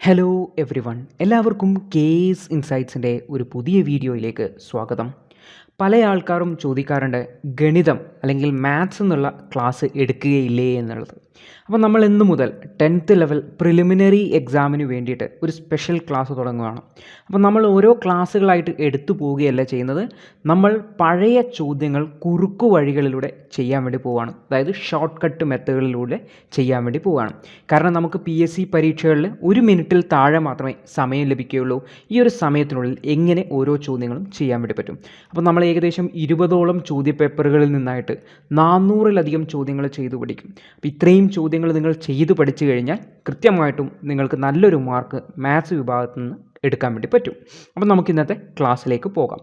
Hello every one, എല്ലാവർക്കും case ഇൻസൈറ്റ്സിൻ്റെ ഒരു പുതിയ വീഡിയോയിലേക്ക് സ്വാഗതം. പല ആൾക്കാരും ചോദിക്കാറുണ്ട്, ഗണിതം അല്ലെങ്കിൽ മാത്സ് എന്നുള്ള ക്ലാസ് എടുക്കുകയില്ലേ എന്നുള്ളത്. അപ്പോൾ നമ്മൾ ഇന്ന് മുതൽ 10th ലെവൽ പ്രിലിമിനറി എക്സാമിന് വേണ്ടിയിട്ട് ഒരു സ്പെഷ്യൽ ക്ലാസ് തുടങ്ങുകയാണ്. അപ്പോൾ നമ്മൾ ഓരോ ക്ലാസ്സുകളായിട്ട് എടുത്തു പോവുകയല്ല ചെയ്യുന്നത്, നമ്മൾ പഴയ ചോദ്യങ്ങൾ കുറുക്കു വഴികളിലൂടെ ചെയ്യാൻ വേണ്ടി പോവുകയാണ്. അതായത് ഷോർട്ട് കട്ട് മെത്തേഡിലൂടെ ചെയ്യാൻ വേണ്ടി പോവുകയാണ്. കാരണം നമുക്ക് PSC പരീക്ഷകളിൽ 1 മിനിറ്റിൽ താഴെ മാത്രമേ സമയം ലഭിക്കുകയുള്ളൂ. ഈ ഒരു സമയത്തിനുള്ളിൽ എങ്ങനെ ഓരോ ചോദ്യങ്ങളും ചെയ്യാൻ വേണ്ടി പറ്റും. അപ്പോൾ നമ്മൾ ഏകദേശം 20ഓളം ചോദ്യപേപ്പറുകളിൽ നിന്നായിട്ട് 400-ലധികം ചോദ്യങ്ങൾ ചെയ്തു പഠിക്കും. അപ്പോൾ ഇത്രയും ചോദ്യങ്ങൾ നിങ്ങൾ ചെയ്തു പഠിച്ചു കഴിഞ്ഞാൽ കൃത്യമായിട്ടും നിങ്ങൾക്ക് നല്ലൊരു മാർക്ക് മാത്സ് വിഭാഗത്തിൽ നിന്ന് എടുക്കാൻ വേണ്ടി പറ്റും. അപ്പോൾ നമുക്ക് ഇന്നത്തെ ക്ലാസ്സിലേക്ക് പോകാം.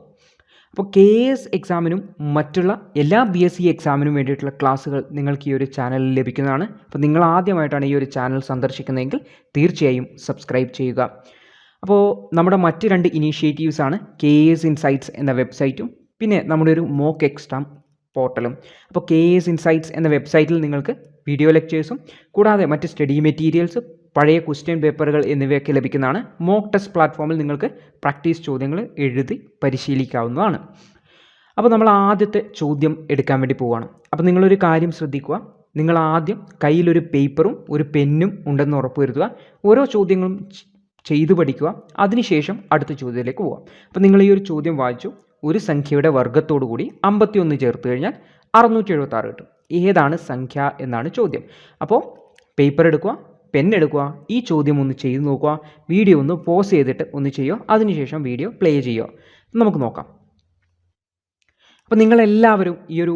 അപ്പോൾ KS എക്സാമിനും മറ്റുള്ള എല്ലാ BSc എക്സാമിനും വേണ്ടിയിട്ടുള്ള ക്ലാസ്സുകൾ നിങ്ങൾക്ക് ഈ ഒരു ചാനലിൽ ലഭിക്കുന്നതാണ്. അപ്പോൾ നിങ്ങൾ ആദ്യമായിട്ടാണ് ഈ ഒരു ചാനൽ സന്ദർശിക്കുന്നതെങ്കിൽ തീർച്ചയായും സബ്സ്ക്രൈബ് ചെയ്യുക. അപ്പോൾ നമ്മുടെ മറ്റ് 2 ഇനീഷ്യേറ്റീവ്സാണ് KS ഇൻസൈറ്റ്സ് എന്ന വെബ്സൈറ്റും പിന്നെ നമ്മുടെ ഒരു മോക്ക് എക്സാം പോർട്ടലും. അപ്പോൾ KS ഇൻസൈറ്റ്സ് എന്ന വെബ്സൈറ്റിൽ നിങ്ങൾക്ക് വീഡിയോ ലെക്ചേഴ്സും കൂടാതെ മറ്റ് സ്റ്റഡി മെറ്റീരിയൽസ്, പഴയ ക്വസ്റ്റ്യൻ പേപ്പറുകൾ എന്നിവയൊക്കെ ലഭിക്കുന്നതാണ്. മോക്ക് ടെസ്റ്റ് പ്ലാറ്റ്ഫോമിൽ നിങ്ങൾക്ക് പ്രാക്ടീസ് ചോദ്യങ്ങൾ എഴുതി പരിശീലിക്കാവുന്നതാണ്. അപ്പോൾ നമ്മൾ ആദ്യത്തെ ചോദ്യം എടുക്കാൻ വേണ്ടി പോവുകയാണ്. അപ്പോൾ നിങ്ങളൊരു കാര്യം ശ്രദ്ധിക്കുക, നിങ്ങൾ ആദ്യം കയ്യിലൊരു പേപ്പറും ഒരു പെന്നും ഉണ്ടെന്ന് ഉറപ്പുവരുത്തുക. ഓരോ ചോദ്യങ്ങളും ചെയ്തു പഠിക്കുക. അതിനുശേഷം അടുത്ത ചോദ്യത്തിലേക്ക് പോകാം. അപ്പോൾ നിങ്ങൾ ഈ ഒരു ചോദ്യം വായിച്ചു, ഒരു സംഖ്യയുടെ വർഗ്ഗത്തോടു കൂടി 51 ചേർത്ത് കഴിഞ്ഞാൽ 676 കിട്ടും. ഏതാണ് സംഖ്യ എന്നാണ് ചോദ്യം. അപ്പോൾ പേപ്പർ എടുക്കുക, പെൻ എടുക്കുക, ഈ ചോദ്യം ഒന്ന് ചെയ്ത് നോക്കുക. വീഡിയോ ഒന്ന് പോസ് ചെയ്തിട്ട് ഒന്ന് ചെയ്യുക. അതിനുശേഷം വീഡിയോ പ്ലേ ചെയ്യുക. നമുക്ക് നോക്കാം. അപ്പോൾ നിങ്ങളെല്ലാവരും ഈ ഒരു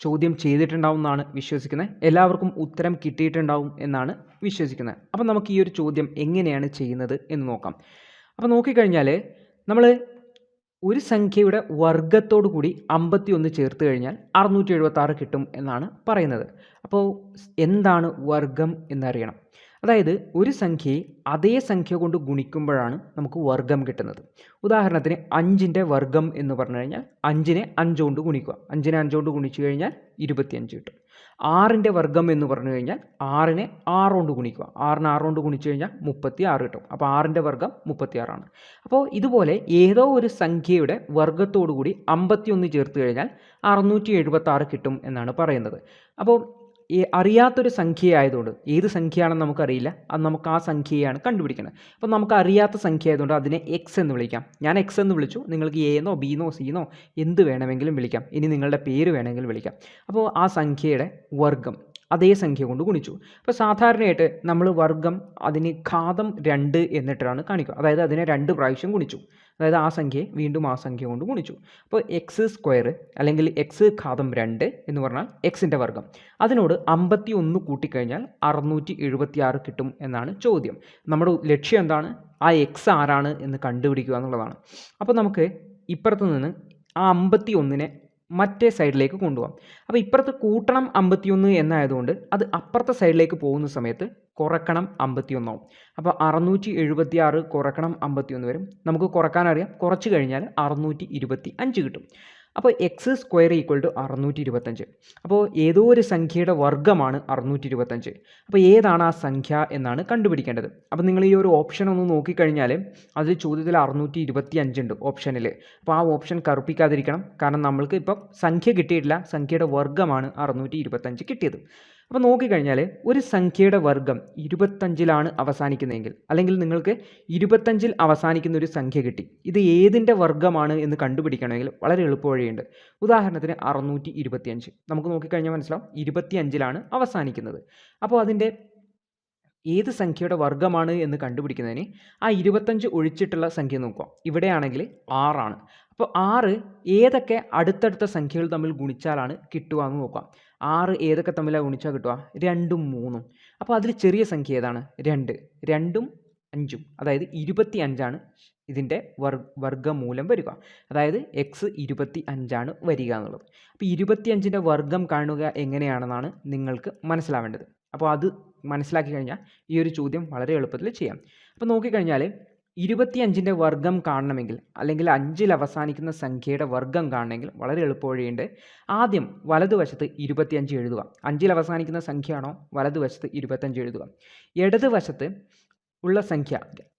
ചോദ്യം ചെയ്തിട്ടുണ്ടാവും എന്നാണ് വിശ്വസിക്കുന്നത്. എല്ലാവർക്കും ഉത്തരം കിട്ടിയിട്ടുണ്ടാവും എന്നാണ് വിശ്വസിക്കുന്നത്. അപ്പോൾ നമുക്ക് ഈ ഒരു ചോദ്യം എങ്ങനെയാണ് ചെയ്യുന്നത് എന്ന് നോക്കാം. അപ്പോൾ നോക്കിക്കഴിഞ്ഞാൽ നമ്മൾ ഒരു സംഖ്യയുടെ വർഗ്ഗത്തോടു കൂടി 51 ചേർത്ത് കഴിഞ്ഞാൽ 676 കിട്ടും എന്നാണ് പറയുന്നത്. അപ്പോൾ എന്താണ് വർഗ്ഗം എന്നറിയണം. അതായത് ഒരു സംഖ്യയെ അതേ സംഖ്യ കൊണ്ട് ഗുണിക്കുമ്പോഴാണ് നമുക്ക് വർഗ്ഗം കിട്ടുന്നത്. ഉദാഹരണത്തിന് 5ൻ്റെ വർഗ്ഗം എന്ന് പറഞ്ഞു കഴിഞ്ഞാൽ 5നെ 5 കൊണ്ട് ഗുണിക്കുക. 5നെ 5 കൊണ്ട് ഗുണിച്ചു കഴിഞ്ഞാൽ 25 കിട്ടും. 6ൻ്റെ വർഗ്ഗം എന്ന് പറഞ്ഞു കഴിഞ്ഞാൽ 6നെ 6 കൊണ്ട് ഗുണിക്കുക. 6നെ 6 കൊണ്ട് ഗുണിച്ചു കഴിഞ്ഞാൽ 36 കിട്ടും. അപ്പോൾ 6ൻ്റെ വർഗ്ഗം 36 ആണ്. അപ്പോൾ ഇതുപോലെ ഏതോ ഒരു സംഖ്യയുടെ വർഗ്ഗത്തോടു കൂടി 51 ചേർത്ത് കഴിഞ്ഞാൽ 676 കിട്ടും എന്നാണ് പറയുന്നത്. അപ്പോൾ അറിയാത്തൊരു സംഖ്യയായതുകൊണ്ട്, ഏത് സംഖ്യയാണെന്ന് നമുക്കറിയില്ല, അത് നമുക്ക് ആ സംഖ്യയാണ് കണ്ടുപിടിക്കുന്നത്. അപ്പോൾ നമുക്ക് അറിയാത്ത സംഖ്യ ആയതുകൊണ്ട് അതിനെ എക്സ് എന്ന് വിളിക്കാം. ഞാൻ എക്സ് എന്ന് വിളിച്ചു. നിങ്ങൾക്ക് എന്നോ ബിന്നോ സിന്നോ എന്ത് വേണമെങ്കിലും വിളിക്കാം. ഇനി നിങ്ങളുടെ പേര് വേണമെങ്കിൽ വിളിക്കാം. അപ്പോൾ ആ സംഖ്യയുടെ വർഗ്ഗം അതേ സംഖ്യ കൊണ്ട് ഗുണിച്ചു. അപ്പോൾ സാധാരണയായിട്ട് നമ്മൾ വർഗ്ഗം അതിന് ഘാതം 2 എന്നിട്ടാണ് കാണിക്കുക. അതായത് അതിനെ 2 പ്രാവശ്യം ഗുണിച്ചു. അതായത് ആ സംഖ്യയെ വീണ്ടും ആ സംഖ്യ കൊണ്ട് ഗുണിച്ചു. അപ്പോൾ x² അല്ലെങ്കിൽ x ഘാതം 2 എന്ന് പറഞ്ഞാൽ എക്സിൻ്റെ വർഗ്ഗം. അതിനോട് 51 കൂട്ടിക്കഴിഞ്ഞാൽ 676 കിട്ടും എന്നാണ് ചോദ്യം. നമ്മുടെ ലക്ഷ്യം എന്താണ്? ആ എക്സ് ആരാണ് എന്ന് കണ്ടുപിടിക്കുക എന്നുള്ളതാണ്. അപ്പോൾ നമുക്ക് ഇപ്പുറത്ത് നിന്ന് ആ 51നെ മറ്റേ സൈഡിലേക്ക് കൊണ്ടുപോകാം. അപ്പോൾ ഇപ്പുറത്ത് കൂട്ടണം 51 എന്നായതുകൊണ്ട് അത് അപ്പുറത്തെ സൈഡിലേക്ക് പോകുന്ന സമയത്ത് കുറക്കണം 51 ആവും. അപ്പോൾ 676 കുറക്കണം 51 വരും. നമുക്ക് കുറക്കാനറിയാം. കുറച്ച് കഴിഞ്ഞാൽ 625 കിട്ടും. അപ്പോൾ x² = 625. അപ്പോൾ ഏതോ ഒരു സംഖ്യയുടെ വർഗ്ഗമാണ് 625. അപ്പോൾ ഏതാണ് ആ സംഖ്യ എന്നാണ് കണ്ടുപിടിക്കേണ്ടത്. അപ്പോൾ നിങ്ങൾ ഈ ഒരു ഓപ്ഷൻ ഒന്ന് നോക്കിക്കഴിഞ്ഞാൽ അതിൽ ചോദ്യത്തിൽ 625 ഉണ്ട് ഓപ്ഷനിൽ. അപ്പോൾ ആ ഓപ്ഷൻ കറുപ്പിക്കാതിരിക്കണം. കാരണം നമ്മൾക്ക് ഇപ്പോൾ സംഖ്യ കിട്ടിയിട്ടില്ല, സംഖ്യയുടെ വർഗ്ഗമാണ് 625 കിട്ടിയത്. അപ്പോൾ നോക്കിക്കഴിഞ്ഞാൽ ഒരു സംഖ്യയുടെ വർഗ്ഗം 25ലാണ് അവസാനിക്കുന്നതെങ്കിൽ, അല്ലെങ്കിൽ നിങ്ങൾക്ക് 25ൽ അവസാനിക്കുന്ന ഒരു സംഖ്യ കിട്ടി, ഇത് ഏതിൻ്റെ വർഗ്ഗമാണ് എന്ന് കണ്ടുപിടിക്കണമെങ്കിൽ വളരെ എളുപ്പവഴിയുണ്ട്. ഉദാഹരണത്തിന് 625 നമുക്ക് നോക്കിക്കഴിഞ്ഞാൽ മനസ്സിലാവും 25ലാണ് അവസാനിക്കുന്നത്. അപ്പോൾ അതിൻ്റെ ഏത് സംഖ്യയുടെ വർഗ്ഗമാണ് എന്ന് കണ്ടുപിടിക്കുന്നതിന് ആ 25 ഒഴിച്ചിട്ടുള്ള സംഖ്യ നോക്കുക. ഇവിടെയാണെങ്കിൽ 6 ആണ്. അപ്പോൾ 6 ഏതൊക്കെ അടുത്തടുത്ത സംഖ്യകൾ തമ്മിൽ ഗുണിച്ചാലാണ് കിട്ടുക എന്ന് നോക്കാം. 6 ഏതൊക്കെ തമ്മിലാണ് ഗുണിച്ചാൽ കിട്ടുക? 2ഉം 3ഉം. അപ്പോൾ അതിൽ ചെറിയ സംഖ്യ ഏതാണ്? 2. 2ഉം 5ഉം, അതായത് 25ആണ് ഇതിൻ്റെ വർഗ്ഗമൂലം വരിക. അതായത് x 25ആണ് വരിക എന്നുള്ളത്. അപ്പോൾ 25ൻ്റെ വർഗ്ഗം കാണുക എങ്ങനെയാണെന്നാണ് നിങ്ങൾക്ക് മനസ്സിലാവേണ്ടത്. അപ്പോൾ അത് മനസ്സിലാക്കി കഴിഞ്ഞാൽ ഈ ഒരു ചോദ്യം വളരെ എളുപ്പത്തിൽ ചെയ്യാം. അപ്പോൾ നോക്കിക്കഴിഞ്ഞാൽ 25ൻ്റെ വർഗ്ഗം കാണണമെങ്കിൽ, അല്ലെങ്കിൽ 5ൽ അവസാനിക്കുന്ന സംഖ്യയുടെ വർഗ്ഗം കാണണമെങ്കിൽ വളരെ എളുപ്പവഴിയുണ്ട്. ആദ്യം വലതുവശത്ത് 25 എഴുതുക. 5ൽ അവസാനിക്കുന്ന സംഖ്യയാണോ വലതുവശത്ത് 25 എഴുതുക. ഇടതുവശത്ത് ഉള്ള സംഖ്യ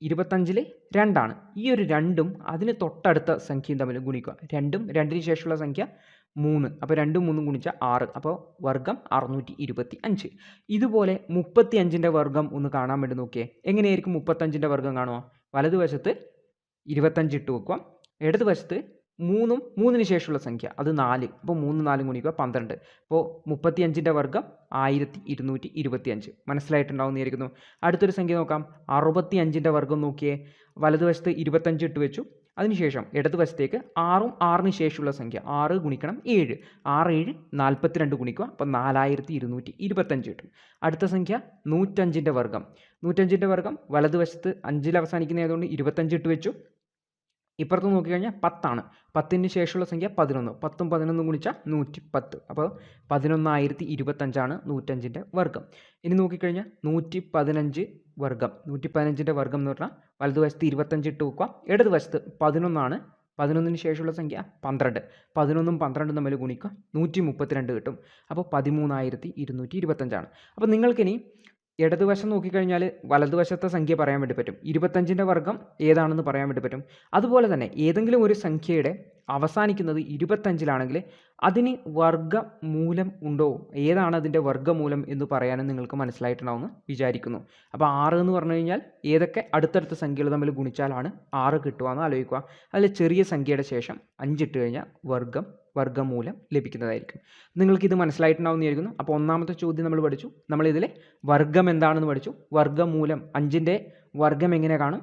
25-ൽ 2 ഈ ഒരു 2ഉം അതിന് തൊട്ടടുത്ത സംഖ്യയും തമ്മിൽ ഗുണിക്കുക. 2ഉം 2ന് ശേഷമുള്ള സംഖ്യ 3. അപ്പോൾ 2ഉം 3ഉം ഗുണിച്ചാൽ 6. അപ്പോൾ വർഗ്ഗം 625. ഇതുപോലെ 35ൻ്റെ വർഗ്ഗം ഒന്ന് കാണാൻ വേണ്ടി നോക്കിയേ. എങ്ങനെയായിരിക്കും 35ൻ്റെ വർഗ്ഗം കാണുക? വലതുവശത്ത് 25 ഇട്ട് വെക്കുക. ഇടതുവശത്ത് 3ഉം 3ന് ശേഷമുള്ള സംഖ്യ അത് 4. അപ്പോൾ 3 4 ഗുണിക്കുക 12. അപ്പോൾ 35ൻ്റെ വർഗ്ഗം 1225. മനസ്സിലായിട്ടുണ്ടാവുമെന്ന് വിചാരിക്കുന്നു. അടുത്തൊരു സംഖ്യ നോക്കാം. 65ൻ്റെ വർഗ്ഗം നോക്കിയേ. വലതുവശത്ത് 25 ഇട്ട് വെച്ചു. അതിനുശേഷം ഇടതുവശത്തേക്ക് 6ഉം 6ന് ശേഷമുള്ള സംഖ്യ 6 ഗുണിക്കണം 7. 6 7 42 ഗുണിക്കുക. അപ്പോൾ 4225 കിട്ടും. അടുത്ത സംഖ്യ 105ൻ്റെ വർഗ്ഗം. 105ൻ്റെ വർഗ്ഗം വലതുവശത്ത് 5ൽ അവസാനിക്കുന്നതായതുകൊണ്ട് 25 ഇട്ട് വെച്ചു. ഇപ്പുറത്ത് നോക്കിക്കഴിഞ്ഞാൽ 10ആണ്. 10ന് ശേഷമുള്ള സംഖ്യ 11. 10ഉം 11ഉം ഗുണിച്ചാൽ 110. അപ്പോൾ 11025 105ൻ്റെ വർഗ്ഗം. ഇനി നോക്കിക്കഴിഞ്ഞാൽ 115 വർഗ്ഗം. 115ൻ്റെ വർഗ്ഗം എന്ന് പറഞ്ഞാൽ വലതുവശത്ത് 25 ഇട്ട് വെക്കുക. ഇടതുവശത്ത് 11ആണ്. 11ന് ശേഷമുള്ള സംഖ്യ 12. 11ഉം 12ഉം തമ്മിൽ ഗുണിക്കുക 132 കിട്ടും. അപ്പോൾ 13225. അപ്പോൾ നിങ്ങൾക്കിനി ഇടതുവശം നോക്കിക്കഴിഞ്ഞാൽ വലതുവശത്തെ സംഖ്യ പറയാൻ വേണ്ടി പറ്റും. 25ൻ്റെ വർഗ്ഗം ഏതാണെന്ന് പറയാൻ വേണ്ടി പറ്റും. അതുപോലെ തന്നെ ഏതെങ്കിലും ഒരു സംഖ്യയുടെ അവസാനിക്കുന്നത് 25ലാണെങ്കിൽ അതിന് വർഗ്ഗമൂലം ഉണ്ടോ, ഏതാണ് അതിൻ്റെ വർഗ്ഗമൂലം എന്ന് പറയാനും നിങ്ങൾക്ക് മനസ്സിലായിട്ടുണ്ടാവുമെന്ന് വിചാരിക്കുന്നു. അപ്പോൾ 6 എന്ന് പറഞ്ഞു കഴിഞ്ഞാൽ ഏതൊക്കെ അടുത്തടുത്ത സംഖ്യകൾ തമ്മിൽ ഗുണിച്ചാലാണ് 6 കിട്ടുക എന്ന് ആലോചിക്കുക. അതിൽ ചെറിയ സംഖ്യയുടെ ശേഷം 5 ഇട്ട് കഴിഞ്ഞാൽ വർഗ്ഗമൂലം ലഭിക്കുന്നതായിരിക്കും. നിങ്ങൾക്കിത് മനസ്സിലായിട്ടുണ്ടാവുമെന്ന് വിചാരിക്കുന്നു. അപ്പോൾ ഒന്നാമത്തെ ചോദ്യം നമ്മൾ പഠിച്ചു. നമ്മളിതിൽ വർഗ്ഗം എന്താണെന്ന് പഠിച്ചു. വർഗ്ഗമൂലം 5ൻ്റെ വർഗ്ഗം എങ്ങനെ കാണും,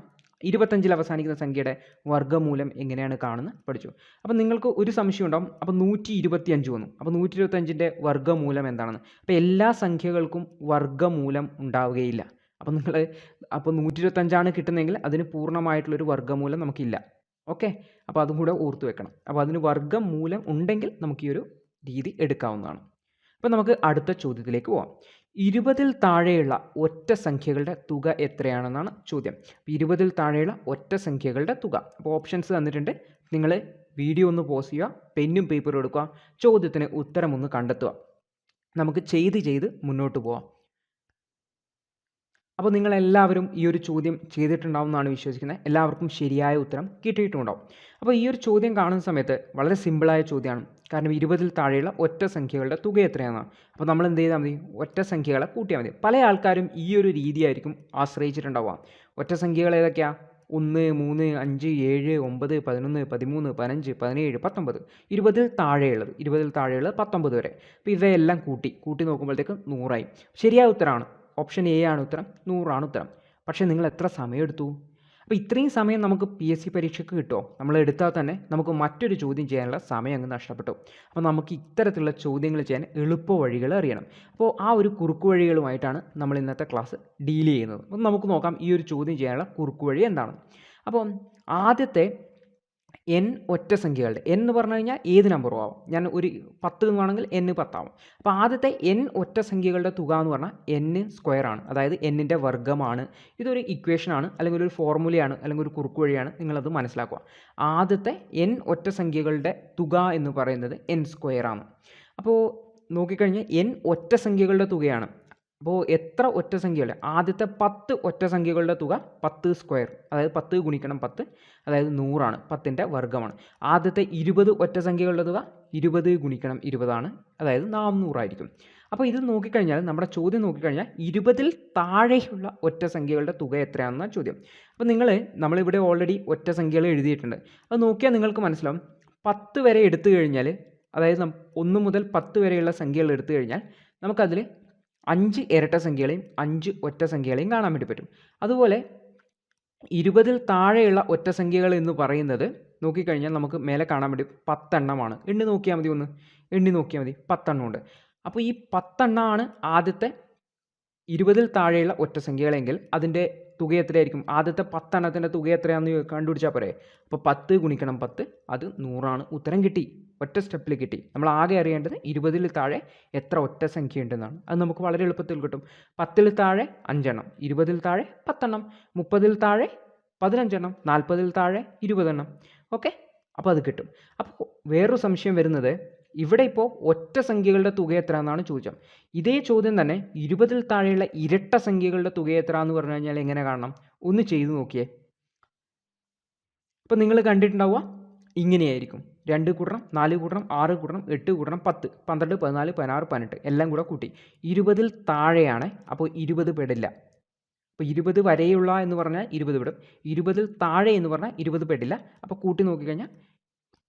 25ൽ അവസാനിക്കുന്ന സംഖ്യയുടെ വർഗ്ഗമൂലം എങ്ങനെയാണ് കാണുന്നത് പഠിച്ചു. അപ്പോൾ നിങ്ങൾക്ക് ഒരു സംശയം ഉണ്ടാവും. അപ്പോൾ 125 വന്നു. അപ്പോൾ 125ൻ്റെ വർഗ്ഗമൂലം എന്താണെന്ന്. അപ്പോൾ എല്ലാ സംഖ്യകൾക്കും വർഗ്ഗമൂലം ഉണ്ടാവുകയില്ല. അപ്പോൾ 125 കിട്ടുന്നതെങ്കിൽ അതിന് പൂർണ്ണമായിട്ടുള്ളൊരു വർഗ്ഗമൂലം നമുക്കില്ല. ഓക്കെ, അപ്പോൾ അതും കൂടെ ഓർത്തു വെക്കണം. അപ്പോൾ അതിന് വർഗ്ഗമൂലം ഉണ്ടെങ്കിൽ നമുക്ക് ഈ ഒരു രീതി എടുക്കാവുന്നതാണ്. അപ്പോൾ നമുക്ക് അടുത്ത ചോദ്യത്തിലേക്ക് പോവാം. 20ൽ താഴെയുള്ള ഒറ്റ സംഖ്യകളുടെ തുക എത്രയാണെന്നാണ് ചോദ്യം. 20ൽ താഴെയുള്ള ഒറ്റ സംഖ്യകളുടെ തുക. അപ്പോൾ ഓപ്ഷൻസ് തന്നിട്ടുണ്ട്. നിങ്ങൾ വീഡിയോ ഒന്ന് പോസ് ചെയ്യുക, പെന്നും പേപ്പറും എടുക്കുക, ചോദ്യത്തിന് ഉത്തരം ഒന്ന് കണ്ടെത്തുക. നമുക്ക് ചെയ്ത് മുന്നോട്ട് പോവാം. അപ്പോൾ നിങ്ങളെല്ലാവരും ഈ ഒരു ചോദ്യം ചെയ്തിട്ടുണ്ടാവും എന്നാണ് വിശ്വസിക്കുന്നത്. എല്ലാവർക്കും ശരിയായ ഉത്തരം കിട്ടിയിട്ടുണ്ടാവും. അപ്പോൾ ഈ ഒരു ചോദ്യം കാണുന്ന സമയത്ത് വളരെ സിമ്പിളായ ചോദ്യമാണ്. കാരണം 20ൽ താഴെയുള്ള ഒറ്റ സംഖ്യകളുടെ തുക എത്രയാണെന്നാണ്. അപ്പോൾ നമ്മൾ എന്ത് ചെയ്താൽ മതി, ഒറ്റ സംഖ്യകളെ കൂട്ടിയാൽ മതി. പല ആൾക്കാരും ഈ ഒരു രീതിയായിരിക്കും ആശ്രയിച്ചിട്ടുണ്ടാവുക. ഒറ്റ സംഖ്യകൾ ഏതൊക്കെയാണ്? 1 3 5 7 9 11 13 15 17 19. 20ൽ താഴെയുള്ളത് 19 വരെ. അപ്പോൾ ഇവയെല്ലാം കൂട്ടി നോക്കുമ്പോഴത്തേക്ക് 100ആയി. ശരിയായ ഉത്തരമാണ് ഓപ്ഷൻ എ ആണ് ഉത്തരം. 100 ഉത്തരം. പക്ഷേ നിങ്ങൾ എത്ര സമയം എടുത്തു? അപ്പോൾ ഇത്രയും സമയം നമുക്ക് PSC പരീക്ഷയ്ക്ക് കിട്ടുമോ? നമ്മൾ എടുത്താൽ തന്നെ നമുക്ക് മറ്റൊരു ചോദ്യം ചെയ്യാനുള്ള സമയം അങ്ങ് നഷ്ടപ്പെട്ടു. അപ്പോൾ നമുക്ക് ഇത്തരത്തിലുള്ള ചോദ്യങ്ങൾ ചെയ്യാൻ എളുപ്പ വഴികൾ അറിയണം. അപ്പോൾ ആ ഒരു കുറുക്കു വഴികളുമായിട്ടാണ് നമ്മൾ ഇന്നത്തെ ക്ലാസ് ഡീൽ ചെയ്യുന്നത്. അപ്പോൾ നമുക്ക് നോക്കാം ഈ ഒരു ചോദ്യം ചെയ്യാനുള്ള കുറുക്കു വഴി എന്താണ്. അപ്പോൾ ആദ്യത്തെ n ഒറ്റ സംഖ്യകളുടെ n എന്ന് പറഞ്ഞു കഴിഞ്ഞാൽ ഏത് നമ്പറും ആവും. ഞാൻ ഒരു 10 എന്നാണെങ്കിൽ n 10 ആവും. അപ്പോൾ ആദ്യത്തെ n ഒറ്റ സംഖ്യകളുടെ തുക എന്ന് പറഞ്ഞാൽ n² ആണ്. അതായത് n-ൻ്റെ വർഗ്ഗമാണ്. ഇതൊരു ഇക്വേഷനാണ്, അല്ലെങ്കിൽ ഒരു ഫോർമുലയാണ്, അല്ലെങ്കിൽ ഒരു കുറുക്കു വഴിയാണ്. നിങ്ങളത് മനസ്സിലാക്കുക. ആദ്യത്തെ n ഒറ്റ സംഖ്യകളുടെ തുക എന്ന് പറയുന്നത് n² ആണ്. അപ്പോൾ നോക്കിക്കഴിഞ്ഞാൽ n ഒറ്റ സംഖ്യകളുടെ തുകയാണ്. അപ്പോൾ എത്ര ഒറ്റ സംഖ്യകളുടെ ആദ്യത്തെ 10 ഒറ്റ സംഖ്യകളുടെ തുക 10², അതായത് 10 ഗുണിക്കണം 10, അതായത് 100 10ൻ്റെ വർഗ്ഗമാണ്. ആദ്യത്തെ 20 ഒറ്റ സംഖ്യകളുടെ തുക 20 ഗുണിക്കണം 20, അതായത് 400 ആയിരിക്കും. അപ്പോൾ ഇത് നോക്കിക്കഴിഞ്ഞാൽ നമ്മുടെ ചോദ്യം നോക്കിക്കഴിഞ്ഞാൽ 20ൽ താഴെയുള്ള ഒറ്റ സംഖ്യകളുടെ തുക എത്രയാണെന്നാണ് ചോദ്യം. അപ്പോൾ നമ്മളിവിടെ ഓൾറെഡി ഒറ്റ സംഖ്യകൾ എഴുതിയിട്ടുണ്ട്. അത് നോക്കിയാൽ നിങ്ങൾക്ക് മനസ്സിലാവും. 10 വരെ എടുത്തു കഴിഞ്ഞാൽ, അതായത് 1 മുതൽ 10 വരെയുള്ള സംഖ്യകൾ എടുത്തു കഴിഞ്ഞാൽ നമുക്കതിൽ 5 ഇരട്ട സംഖ്യകളെയും 5 ഒറ്റ സംഖ്യകളെയും കാണാൻ വേണ്ടി പറ്റും. അതുപോലെ 20ൽ താഴെയുള്ള ഒറ്റ സംഖ്യകൾ എന്ന് പറയുന്നത് നോക്കിക്കഴിഞ്ഞാൽ നമുക്ക് മേലെ കാണാൻ വേണ്ടി 10 എണ്ണമാണ്. എണ്ണി നോക്കിയാൽ മതി 10 എണ്ണമുണ്ട്. അപ്പോൾ ഈ 10 എണ്ണമാണ് ആദ്യത്തെ 20ൽ താഴെയുള്ള ഒറ്റ സംഖ്യകളെങ്കിൽ അതിൻ്റെ തുക എത്രയായിരിക്കും? ആദ്യത്തെ 10 എണ്ണത്തിൻ്റെ തുക എത്രയാണെന്ന് കണ്ടുപിടിച്ചാൽ പോരെ. അപ്പോൾ 10 ഗുണിക്കണം 10, അത് 100. ഉത്തരം കിട്ടി. ഒറ്റ സ്റ്റെപ്പിൽ കിട്ടി. നമ്മൾ ആകെ അറിയേണ്ടത് 20ൽ താഴെ എത്ര ഒറ്റ സംഖ്യ ഉണ്ടെന്നാണ്. അത് നമുക്ക് വളരെ എളുപ്പത്തിൽ കിട്ടും. 10ൽ താഴെ 5 എണ്ണം, 20ൽ താഴെ 10 എണ്ണം, 30ൽ താഴെ 15 എണ്ണം, 40ൽ താഴെ 20 എണ്ണം. ഓക്കെ, അപ്പോൾ അത് കിട്ടും. അപ്പോൾ വേറൊരു സംശയം വരുന്നത്, ഇവിടെ ഇപ്പോൾ ഒറ്റ സംഖ്യകളുടെ തുക എത്ര എന്നാണ് ചോദിച്ചത്. ഇതേ ചോദ്യം തന്നെ 20ൽ താഴെയുള്ള ഇരട്ട സംഖ്യകളുടെ തുക എത്ര എന്ന് പറഞ്ഞു കഴിഞ്ഞാൽ എങ്ങനെ കാണണം? ഒന്ന് ചെയ്തു നോക്കിയേ. അപ്പോൾ നിങ്ങൾ കണ്ടിട്ടുണ്ടാവുക ഇങ്ങനെയായിരിക്കും. 2 കൂട്ടണം 4 കൂട്ടണം 6 കൂട്ടണം 8 കൂട്ടണം 10 12 14 16 18 എല്ലാം കൂടെ കൂട്ടി 20ൽ താഴെയാണ്. അപ്പോൾ 20 പെടില്ല. അപ്പോൾ 20 വരെയുള്ള എന്ന് പറഞ്ഞാൽ 20 പെടും. 20ൽ താഴെ എന്ന് പറഞ്ഞാൽ 20 പെടില്ല. അപ്പോൾ കൂട്ടി നോക്കിക്കഴിഞ്ഞാൽ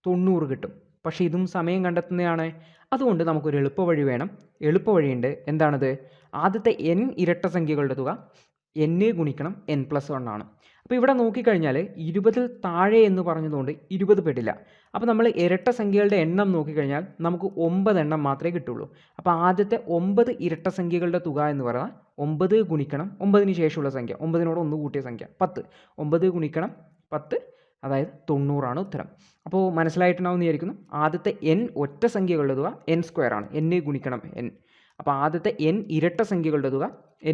90 കിട്ടും. പക്ഷേ ഇതും സമയം കണ്ടെത്തുന്നതാണ്. അതുകൊണ്ട് നമുക്കൊരു എളുപ്പവഴി വേണം. എളുപ്പവഴിയുണ്ട്. എന്താണത്? ആദ്യത്തെ n ഇരട്ട സംഖ്യകളുടെ തുക n ഗുണിക്കണം n+1 ആണ്. അപ്പോൾ ഇവിടെ നോക്കിക്കഴിഞ്ഞാൽ 20ൽ താഴെ എന്ന് പറഞ്ഞതുകൊണ്ട് 20 പെടില്ല. അപ്പോൾ നമ്മൾ ഇരട്ട സംഖ്യകളുടെ എണ്ണം നോക്കിക്കഴിഞ്ഞാൽ നമുക്ക് 9 എണ്ണം മാത്രമേ കിട്ടുള്ളൂ. അപ്പോൾ ആദ്യത്തെ 9 ഇരട്ട സംഖ്യകളുടെ തുക എന്ന് പറഞ്ഞാൽ 9 ഗുണിക്കണം 9ന് ശേഷമുള്ള സംഖ്യ, 9നോട് 1 കൂട്ടിയ സംഖ്യ 10. 9 ഗുണിക്കണം 10 അതായത് 90 ഉത്തരം. അപ്പോൾ മനസ്സിലായിട്ടുണ്ടാവും എന്ന് വിചാരിക്കുന്നു. ആദ്യത്തെ n ഒറ്റ സംഖ്യകളുടെ തുക n² ആണ്. n ഗുണിക്കണം n. അപ്പോൾ ആദ്യത്തെ n ഇരട്ട സംഖ്യകളുടെ തുക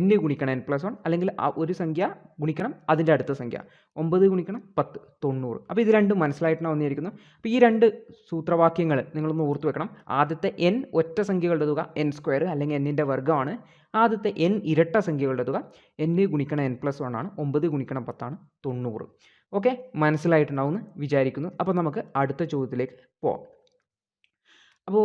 n ഗുണിക്കണം n+1 അല്ലെങ്കിൽ ആ ഒരു സംഖ്യ ഗുണിക്കണം അതിൻ്റെ അടുത്ത സംഖ്യ 9 ഗുണിക്കണം 10 90. അപ്പോൾ ഇത് രണ്ടും മനസ്സിലായിട്ടുണ്ടാവും എന്ന് വിചാരിക്കുന്നു. അപ്പോൾ ഈ രണ്ട് സൂത്രവാക്യങ്ങൾ നിങ്ങളൊന്ന് ഓർത്തു വെക്കണം. ആദ്യത്തെ n ഒറ്റ സംഖ്യകളുടെ തുക n² അല്ലെങ്കിൽ n-ൻ്റെ വർഗ്ഗമാണ്. ആദ്യത്തെ n ഇരട്ട സംഖ്യകളുടെ തുക n ഗുണിക്കണം n+1 ആണ്. 9 ഗുണിക്കണം 10 ആണ് 90. ഓക്കെ, മനസ്സിലായിട്ടുണ്ടാവും എന്ന് വിചാരിക്കുന്നു. അപ്പോൾ നമുക്ക് അടുത്ത ചോദ്യത്തിലേക്ക് പോവാം. അപ്പോൾ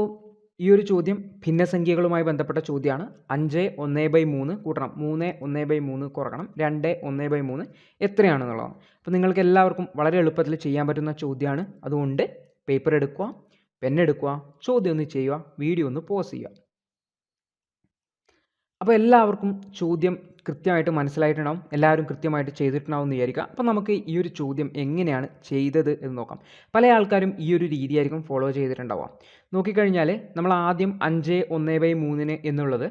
ഈ ഒരു ചോദ്യം ഭിന്നസംഖ്യകളുമായി ബന്ധപ്പെട്ട ചോദ്യമാണ്. 5 1/3 കൂട്ടണം 3 1/3 കുറക്കണം 2 1/3 എത്രയാണെന്നുള്ളതാണ്. അപ്പോൾ നിങ്ങൾക്ക് എല്ലാവർക്കും വളരെ എളുപ്പത്തിൽ ചെയ്യാൻ പറ്റുന്ന ചോദ്യമാണ്. അതുകൊണ്ട് പേപ്പർ എടുക്കുക, പെന്നെടുക്കുക, ചോദ്യം ഒന്ന് ചെയ്യുക, വീഡിയോ ഒന്ന് പോസ് ചെയ്യുക. അപ്പോൾ എല്ലാവർക്കും ചോദ്യം കൃത്യമായിട്ട് മനസ്സിലായിട്ടുണ്ടാവും, എല്ലാവരും കൃത്യമായിട്ട് ചെയ്തിട്ടുണ്ടാവും എന്ന് വിചാരിക്കുക. അപ്പോൾ നമുക്ക് ഈ ഒരു ചോദ്യം എങ്ങനെയാണ് ചെയ്തത് എന്ന് നോക്കാം. പല ആൾക്കാരും ഈ ഒരു രീതിയായിരിക്കും ഫോളോ ചെയ്തിട്ടുണ്ടാവുക. നോക്കിക്കഴിഞ്ഞാൽ നമ്മൾ ആദ്യം 5 1/3 എന്നുള്ളത്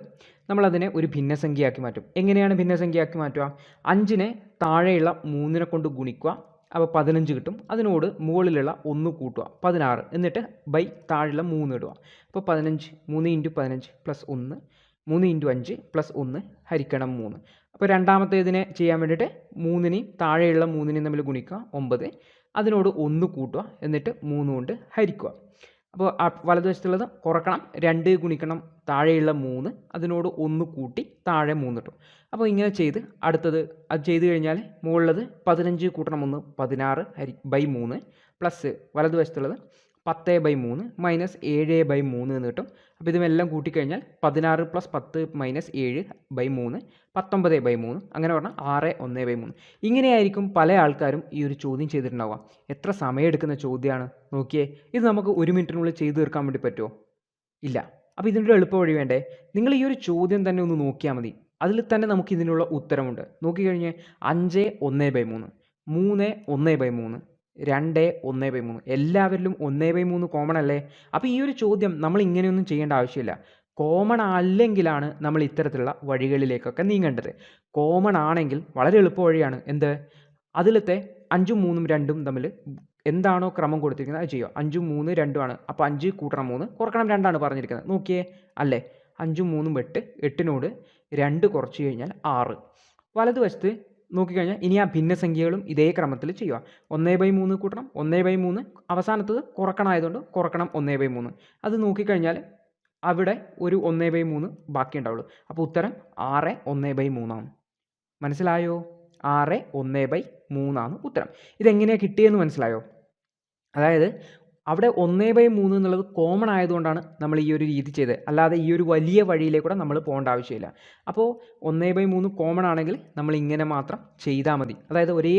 നമ്മളതിനെ ഒരു ഭിന്നസംഖ്യയാക്കി മാറ്റും. എങ്ങനെയാണ് ഭിന്നസംഖ്യയാക്കി മാറ്റുക? 5നെ താഴെയുള്ള 3നെ കൊണ്ട് ഗുണിക്കുക. അപ്പോൾ 15 കിട്ടും. അതിനോട് മുകളിലുള്ള 1 കൂട്ടുക 16 എന്നിട്ട് ബൈ താഴെയുള്ള 3 ഇടുക. അപ്പോൾ 15 3 × 15 + 1 3 × 5 + 1 ഹരിക്കണം 3. അപ്പോൾ രണ്ടാമത്തേതിനെ ചെയ്യാൻ വേണ്ടിയിട്ട് 3നെയും താഴെയുള്ള 3നെയും തമ്മിൽ ഗുണിക്കുക 9. അതിനോട് 1 കൂട്ടുക എന്നിട്ട് 3 കൊണ്ട് ഹരിക്കുക. അപ്പോൾ വലതുവശത്തുള്ളത് കുറക്കണം 2 ഗുണിക്കണം താഴെയുള്ള 3 അതിനോട് 1 കൂട്ടി താഴെ 3 ഇട്ടു. അപ്പോൾ ഇങ്ങനെ ചെയ്ത് അടുത്തത് അത് ചെയ്ത് കഴിഞ്ഞാൽ മുകളിലത് 15 കൂട്ടണം 1 16 ബൈ 3 പ്ലസ് വലതുവശത്തുള്ളത് 10/3 മൈനസ് 7/3 എന്ന് കിട്ടും. അപ്പോൾ ഇതുമെല്ലാം കൂട്ടിക്കഴിഞ്ഞാൽ 16 + 10 - 7/3 19/3 അങ്ങനെ പറഞ്ഞാൽ 6 1/3. ഇങ്ങനെയായിരിക്കും പല ആൾക്കാരും ഈ ഒരു ചോദ്യം ചെയ്തിട്ടുണ്ടാവുക. എത്ര സമയമെടുക്കുന്ന ചോദ്യമാണ് നോക്കിയേ. ഇത് നമുക്ക് 1 മിനിറ്റിനുള്ളിൽ ചെയ്തു തീർക്കാൻ വേണ്ടി പറ്റുമോ? ഇല്ല. അപ്പോൾ ഇതിൻ്റെ എളുപ്പ വഴി വേണ്ടേ? നിങ്ങൾ ഈ ഒരു ചോദ്യം തന്നെ ഒന്ന് നോക്കിയാൽ മതി. അതിൽ തന്നെ നമുക്ക് ഇതിനുള്ള ഉത്തരമുണ്ട്. നോക്കിക്കഴിഞ്ഞാൽ 5 1/3 3 1/3 2 1/3 എല്ലാവരിലും 1/3 കോമൺ അല്ലേ? അപ്പോൾ ഈ ഒരു ചോദ്യം നമ്മൾ ഇങ്ങനെയൊന്നും ചെയ്യേണ്ട ആവശ്യമില്ല. കോമൺ അല്ലെങ്കിലാണ് നമ്മൾ ഇത്തരത്തിലുള്ള വഴികളിലേക്കൊക്കെ നീങ്ങേണ്ടത്. കോമൺ ആണെങ്കിൽ വളരെ എളുപ്പ വഴിയാണ്. എന്ത്? അതിലത്തെ 5ഉം 3ഉം 2ഉം തമ്മിൽ എന്താണോ ക്രമം കൊടുത്തിരിക്കുന്നത് അത് ചെയ്യുക. 5ഉം 3 2 ആണ്. അപ്പോൾ 5 കൂട്ടണം 3 കുറക്കണം 2 ആണ് പറഞ്ഞിരിക്കുന്നത്. നോക്കിയേ അല്ലേ? 5ഉം 3ഉം 8 8നോട് 2 കുറച്ച് കഴിഞ്ഞാൽ 6. വലതുവശത്ത് നോക്കിക്കഴിഞ്ഞാൽ ഇനി ആ ഭിന്നസംഖ്യകളും ഇതേ ക്രമത്തിൽ ചെയ്യുക. 1/3 കൂട്ടണം 1/3 അവസാനത്തത് കുറക്കണമായതുകൊണ്ട് കുറക്കണം 1/3. അത് നോക്കിക്കഴിഞ്ഞാൽ അവിടെ ഒരു 1/3 ബാക്കി ഉണ്ടാവുള്ളൂ. അപ്പോൾ ഉത്തരം 6 1/3 ആണ്. മനസ്സിലായോ? 6 1/3 ആണ് ഉത്തരം. ഇതെങ്ങനെയാണ് കിട്ടിയെന്ന് മനസ്സിലായോ? അതായത് അവിടെ 1/3 എന്നുള്ളത് കോമൺ ആയതുകൊണ്ടാണ് നമ്മൾ ഈ ഒരു രീതി ചെയ്തത്. അല്ലാതെ ഈ ഒരു വലിയ വഴിയിലേക്കൂടെ നമ്മൾ പോകേണ്ട ആവശ്യമില്ല. അപ്പോൾ 1/3 കോമൺ ആണെങ്കിൽ നമ്മൾ ഇങ്ങനെ മാത്രം ചെയ്താൽ മതി. അതായത് ഒരേ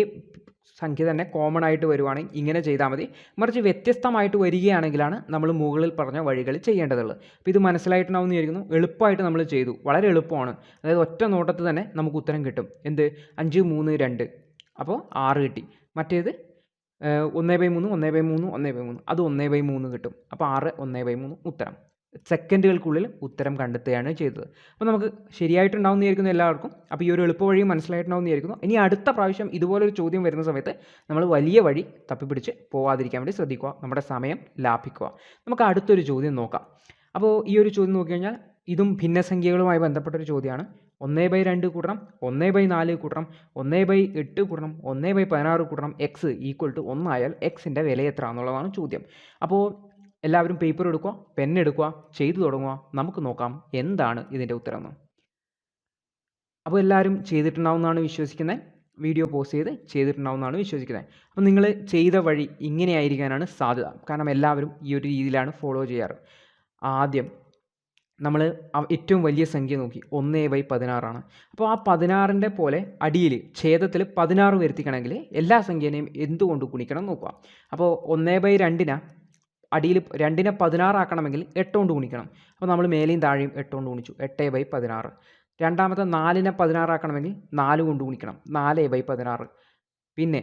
സംഖ്യ തന്നെ കോമൺ ആയിട്ട് വരുവാണെങ്കിൽ ഇങ്ങനെ ചെയ്താൽ മതി. മറിച്ച് വ്യത്യസ്തമായിട്ട് വരികയാണെങ്കിലാണ് നമ്മൾ മുകളിൽ പറഞ്ഞ വഴികൾ ചെയ്യേണ്ടതുള്ളത്. അപ്പോൾ ഇത് മനസ്സിലായിട്ടുണ്ടാവും എന്ന് വിചാരിക്കുന്നു. എളുപ്പമായിട്ട് നമ്മൾ ചെയ്തു. വളരെ എളുപ്പമാണ്. അതായത് ഒറ്റ നോട്ടത്തിൽ തന്നെ നമുക്ക് ഉത്തരം കിട്ടും. എന്ത്? 5 3 2 അപ്പോൾ 6 കിട്ടി. മറ്റേത് 1/3 1/3 1/3 അത് 1/3 കിട്ടും. അപ്പോൾ 6 1/3 ഉത്തരം. സെക്കൻഡുകൾക്കുള്ളിൽ ഉത്തരം കണ്ടെത്തുകയാണ് ചെയ്തത്. അപ്പോൾ നമുക്ക് ശരിയായിട്ടുണ്ടാവും എന്ന് വിചാരിക്കുന്നു എല്ലാവർക്കും. അപ്പോൾ ഈ ഒരു എളുപ്പ വഴി മനസ്സിലായിട്ടുണ്ടാവും എന്ന് വിചാരിക്കുന്നു. ഇനി അടുത്ത പ്രാവശ്യം ഇതുപോലൊരു ചോദ്യം വരുന്ന സമയത്ത് നമ്മൾ വലിയ വഴി തപ്പിപ്പിടിച്ച് പോവാതിരിക്കാൻ വേണ്ടി ശ്രദ്ധിക്കുക. നമ്മുടെ സമയം ലാഭിക്കുക. നമുക്ക് അടുത്തൊരു ചോദ്യം നോക്കാം. അപ്പോൾ ഈ ഒരു ചോദ്യം നോക്കിക്കഴിഞ്ഞാൽ ഇതും ഭിന്നസംഖ്യകളുമായി ബന്ധപ്പെട്ടൊരു ചോദ്യമാണ്. 1/2 കൂട്ടണം 1/4 കൂട്ടണം 1/8 കൂട്ടണം 1/16 കൂട്ടണം x = 1 ആയാൽ എക്സിൻ്റെ വില എത്ര എന്നുള്ളതാണ് ചോദ്യം. അപ്പോൾ എല്ലാവരും പേപ്പർ എടുക്കുക, പെൻ എടുക്കുക, ചെയ്തു തുടങ്ങുക. നമുക്ക് നോക്കാം എന്താണ് ഇതിൻ്റെ ഉത്തരം എന്ന്. അപ്പോൾ എല്ലാവരും ചെയ്തിട്ടുണ്ടാവുമെന്നാണ് വിശ്വസിക്കുന്നത്. വീഡിയോ പോസ് ചെയ്തിട്ടുണ്ടാവുമെന്നാണ് വിശ്വസിക്കുന്നത്. അപ്പോൾ നിങ്ങൾ ചെയ്ത വഴി ഇങ്ങനെയായിരിക്കാനാണ് സാധ്യത. കാരണം എല്ലാവരും ഈ ഒരു രീതിയിലാണ് ഫോളോ ചെയ്യാറ്. ആദ്യം നമ്മൾ ഏറ്റവും വലിയ സംഖ്യ നോക്കി 1/16 അപ്പോൾ ആ 16ൻ്റെ പോലെ അടിയിൽ ഛേദത്തിൽ 16 വരുത്തിക്കണമെങ്കിൽ എല്ലാ സംഖ്യേനെയും എന്തുകൊണ്ട് ഗുണിക്കണം നോക്കുക. അപ്പോൾ 1/2 അടിയിൽ 2നെ 16 ആക്കണമെങ്കിൽ 8 കൊണ്ട് ഗുണിക്കണം. അപ്പോൾ നമ്മൾ മേലെയും താഴെയും 8 കൊണ്ട് ഗുണിച്ചു, 8/16. രണ്ടാമത്തെ 4നെ 16 ആക്കണമെങ്കിൽ 4 കൊണ്ട് ഗുണിക്കണം, 4/16. പിന്നെ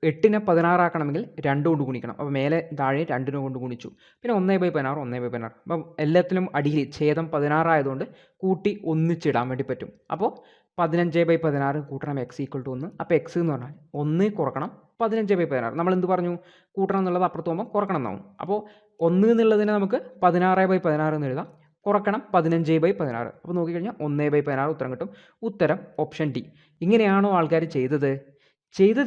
8നെ 16 ആക്കണമെങ്കിൽ 2 കൊണ്ട് ഗുണിക്കണം. അപ്പോൾ മേലെ താഴെ 2 കൊണ്ട് ഗുണിച്ചു. പിന്നെ 1/16, 1/16. അപ്പം എല്ലാത്തിലും അടിയിൽ ഛേദം 16 ആയതുകൊണ്ട് കൂട്ടി ഒന്നിച്ചിടാൻ വേണ്ടി പറ്റും. അപ്പോൾ 15/16 കൂട്ടണം x = 1. അപ്പോൾ x എന്ന് പറഞ്ഞാൽ 1 കുറക്കണം 15/16. നമ്മൾ എന്ത് പറഞ്ഞു? കൂട്ടണം എന്നുള്ളത് അപ്പുറത്ത് പോകുമ്പോൾ കുറക്കണം എന്നാവും. അപ്പോൾ 1 എന്നുള്ളതിനെ നമുക്ക് 16/16 എന്ന് എഴുതാം. കുറക്കണം 15/16. അപ്പോൾ നോക്കിക്കഴിഞ്ഞാൽ 1/16 ഉത്തരം കിട്ടും. ഉത്തരം ഓപ്ഷൻ ഡി. ഇങ്ങനെയാണോ ആൾക്കാർ ചെയ്തത്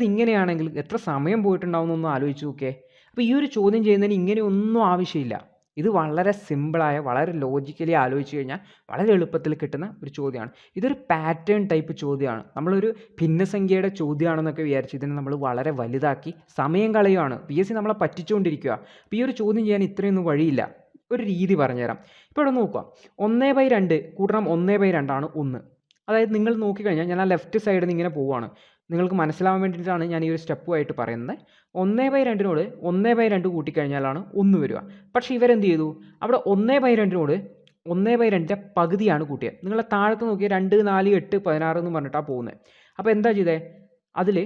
ഇങ്ങനെയാണെങ്കിൽ എത്ര സമയം പോയിട്ടുണ്ടാവുമെന്നൊന്ന് ആലോചിച്ച് നോക്കിയേ. അപ്പോൾ ഈ ഒരു ചോദ്യം ചെയ്യുന്നതിന് ഇങ്ങനെയൊന്നും ആവശ്യമില്ല. ഇത് വളരെ സിമ്പിളായ, വളരെ ലോജിക്കലി ആലോചിച്ച് കഴിഞ്ഞാൽ വളരെ എളുപ്പത്തിൽ കിട്ടുന്ന ഒരു ചോദ്യമാണ്. ഇതൊരു പാറ്റേൺ ടൈപ്പ് ചോദ്യമാണ്. നമ്മളൊരു ഭിന്നസംഖ്യയുടെ ചോദ്യമാണെന്നൊക്കെ വിചാരിച്ച് ഇതിനെ നമ്മൾ വളരെ വലുതാക്കി സമയം കളയുകയാണ്. PSC നമ്മളെ പറ്റിച്ചുകൊണ്ടിരിക്കുക. അപ്പോൾ ഈ ഒരു ചോദ്യം ചെയ്യാൻ ഇത്രയൊന്നും വഴിയില്ല. ഒരു രീതി പറഞ്ഞുതരാം. ഇപ്പോൾ ഇവിടെ നോക്കുക, 1/2 കൂട്ടണം 1/2 ആണ് 1. അതായത് നിങ്ങൾ നോക്കിക്കഴിഞ്ഞാൽ ഞാൻ ആ ലെഫ്റ്റ് സൈഡിൽ നിന്ന് ഇങ്ങനെ പോവുകയാണ്. നിങ്ങൾക്ക് മനസ്സിലാവാൻ വേണ്ടിയിട്ടാണ് ഞാൻ ഈ ഒരു സ്റ്റെപ്പുമായിട്ട് പറയുന്നത്. 1/2 1/2 കൂട്ടിക്കഴിഞ്ഞാലാണ് 1 വരിക. പക്ഷേ ഇവരെന്ത് ചെയ്തു? അവിടെ 1/2 1/2 പകുതിയാണ് കൂട്ടിയത്. നിങ്ങൾ താഴത്ത് നോക്കിയാൽ 2, 4, 8, 16 എന്ന് പറഞ്ഞിട്ടാണ് പോകുന്നത്. അപ്പോൾ എന്താ ചെയ്തേ? അതിൽ